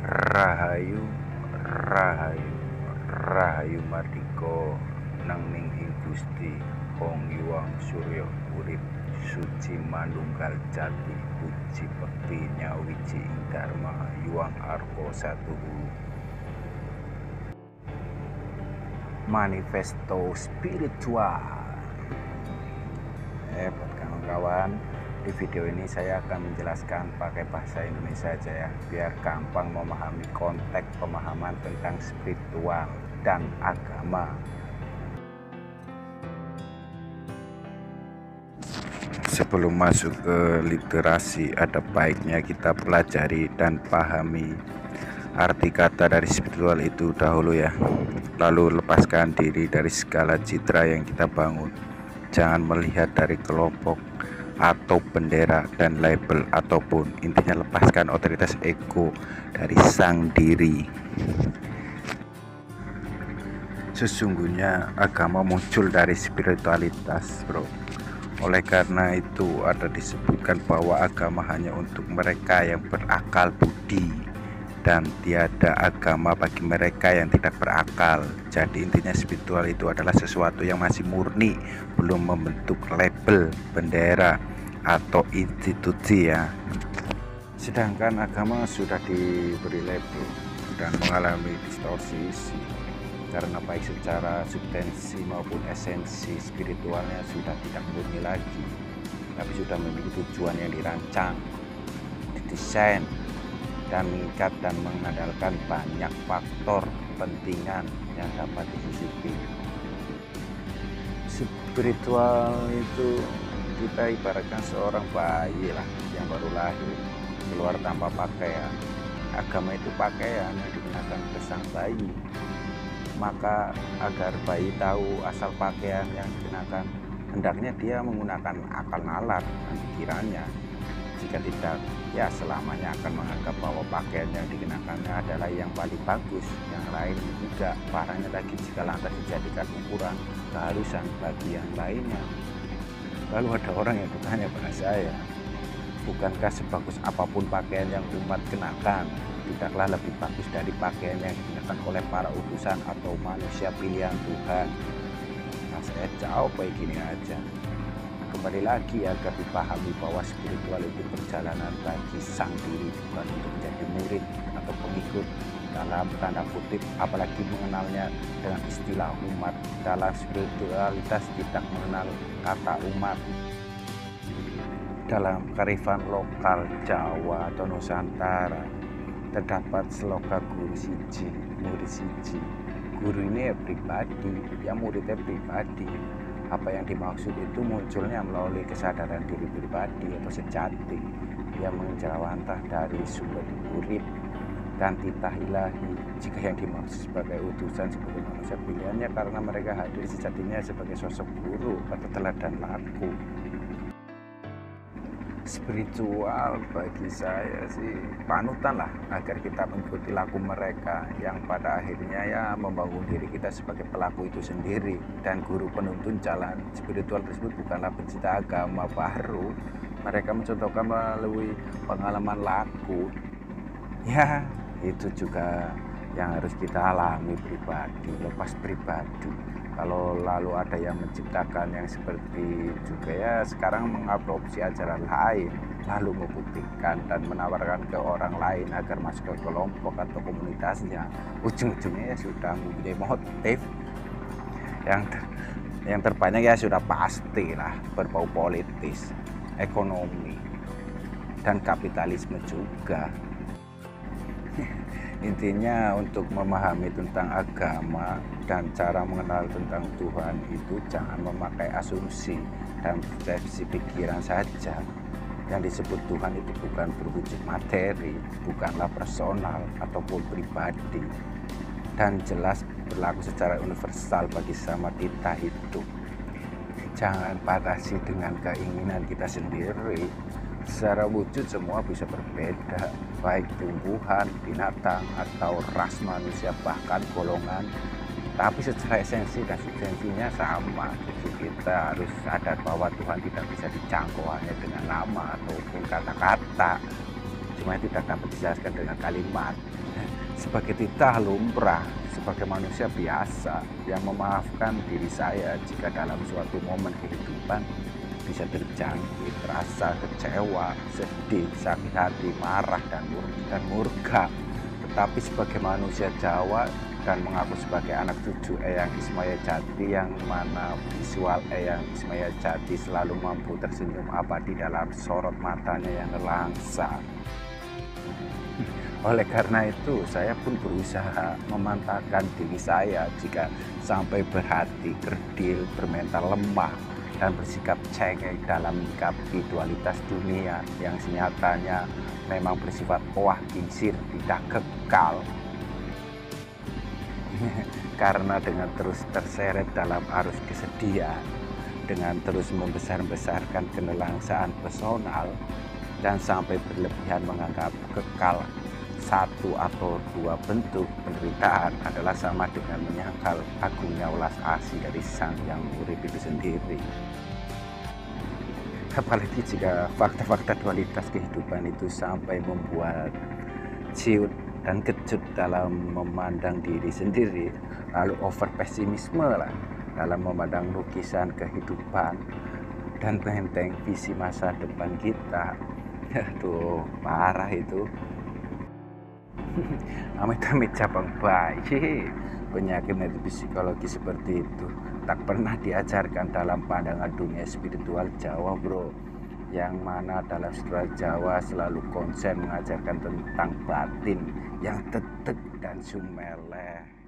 Rahayu, Rahayu, Rahayu Mardika nanging ing Gusti Ong Hyuang Surya urip suci manunggal jati puji bekti nyawiji ing Dharma Hyuang Arka Satuhu. Manifesto spiritual. Buat kawan-kawan, di video ini saya akan menjelaskan pakai bahasa Indonesia aja ya, biar gampang memahami konteks pemahaman tentang spiritual dan agama. Sebelum masuk ke literasi, ada baiknya kita pelajari dan pahami arti kata dari spiritual itu dahulu ya. Lalu lepaskan diri dari segala citra yang kita bangun. Jangan melihat dari kelompok atau bendera dan label, ataupun intinya lepaskan otoritas ego dari sang diri. Sesungguhnya agama muncul dari spiritualitas, bro. Oleh karena itu ada disebutkan bahwa agama hanya untuk mereka yang berakal budi, dan tiada agama bagi mereka yang tidak berakal. Jadi intinya spiritual itu adalah sesuatu yang masih murni, belum membentuk label, bendera, atau institusi ya. Sedangkan agama sudah diberi label dan mengalami distorsi karena baik secara substansi maupun esensi spiritualnya sudah tidak murni lagi, tapi sudah memiliki tujuan yang dirancang, didesain, dan mengikat dan mengandalkan banyak faktor kepentingan yang dapat disisipi. Spiritual itu kita ibaratkan seorang bayi lah yang baru lahir, keluar tanpa pakaian. Agama itu pakaian yang digunakan ke sang bayi. Maka agar bayi tahu asal pakaian yang dikenakan, hendaknya dia menggunakan akal nalar dan pikirannya. Jika tidak, ya selamanya akan menganggap bahwa pakaian yang dikenakannya adalah yang paling bagus, yang lain tidak. Parahnya lagi jika lantas dijadikan ukuran keharusan bagi yang lainnya. Lalu ada orang yang bertanya pada saya, bukankah sebagus apapun pakaian yang umat kenakan, tidaklah lebih bagus dari pakaian yang dikenakan oleh para utusan atau manusia pilihan Tuhan? Nah, saya jawab kayak gini aja. Kembali lagi agar dipahami bahwa spiritual itu perjalanan bagi sang diri, bukan untuk menjadi murid atau pengikut dalam tanda kutip, apalagi mengenalnya dengan istilah umat. Dalam spiritualitas tidak mengenal kata umat. Dalam kearifan lokal Jawa atau Nusantara terdapat slogan guru siji, murid siji. Guru ini ya pribadi, ya muridnya pribadi. Apa yang dimaksud itu munculnya melalui kesadaran diri pribadi atau sejati yang menjawantah dari sumber urip dan titah ilahi. Jika yang dimaksud sebagai utusan sebagai manusia pilihannya karena mereka hadir sejatinya sebagai sosok guru atau teladan laku. Spiritual bagi saya sih panutan lah, agar kita mengikuti laku mereka yang pada akhirnya ya membangun diri kita sebagai pelaku itu sendiri. Dan guru penuntun jalan spiritual tersebut bukanlah pencinta agama baru. Mereka mencontohkan melalui pengalaman laku. Ya, itu juga yang harus kita alami pribadi, lepas pribadi. Kalau lalu ada yang menciptakan yang seperti juga ya sekarang mengadopsi ajaran lain, lalu membuktikan dan menawarkan ke orang lain agar masuk ke kelompok atau komunitasnya, ujung-ujungnya ya sudah mempunyai motif yang terbanyak ya sudah pasti lah berbau politis, ekonomi, dan kapitalisme juga. Intinya untuk memahami tentang agama dan cara mengenal tentang Tuhan itu jangan memakai asumsi dan persepsi pikiran saja. Yang disebut Tuhan itu bukan berwujud materi, bukanlah personal ataupun pribadi, dan jelas berlaku secara universal bagi sama kita hidup. Jangan batasi dengan keinginan kita sendiri. Secara wujud semua bisa berbeda, baik tumbuhan, binatang, atau ras manusia, bahkan golongan. Tapi secara esensi dan substansinya sama. Jadi kita harus sadar bahwa Tuhan tidak bisa dijangkau hanya dengan nama ataupun kata-kata. Cuma tidak dapat dijelaskan dengan kalimat. sebagai titah lumrah, sebagai manusia biasa yang memaafkan diri saya jika dalam suatu momen kehidupan bisa terjangkit rasa kecewa, sedih, sakit hati, marah, dan murka. Tetapi sebagai manusia Jawa dan mengaku sebagai anak cucu Eyang Ismaya Jati, yang mana visual Eyang Ismaya Jati selalu mampu tersenyum abadi dalam sorot matanya yang nelangsa. Oleh karena itu, saya pun berusaha memantapkan diri saya jika sampai berhati kerdil, bermental lemah, dan bersikap cengeng dalam menyikapi dualitas dunia yang senyatanya memang bersifat oah kincir, tidak kekal. Karena dengan terus terseret dalam arus kesedihan, dengan terus membesar-besarkan kenelangsaan personal, dan sampai berlebihan menganggap kekal satu atau dua bentuk penderitaan adalah sama dengan menyangkal agungnya welas asih dari sang yang urip itu sendiri. Apalagi jika fakta-fakta dualitas kehidupan itu sampai membuat ciut dan kecut dalam memandang diri sendiri, lalu over pesimisme lah dalam memandang lukisan kehidupan dan benteng visi masa depan kita. Aduh, parah itu. Amit-amit cabang bayi. Penyakit psikologi seperti itu tak pernah diajarkan dalam pandangan dunia spiritual Jawa, bro. Yang mana dalam spiritual Jawa selalu konsen mengajarkan tentang batin yang tetek dan sumeleh.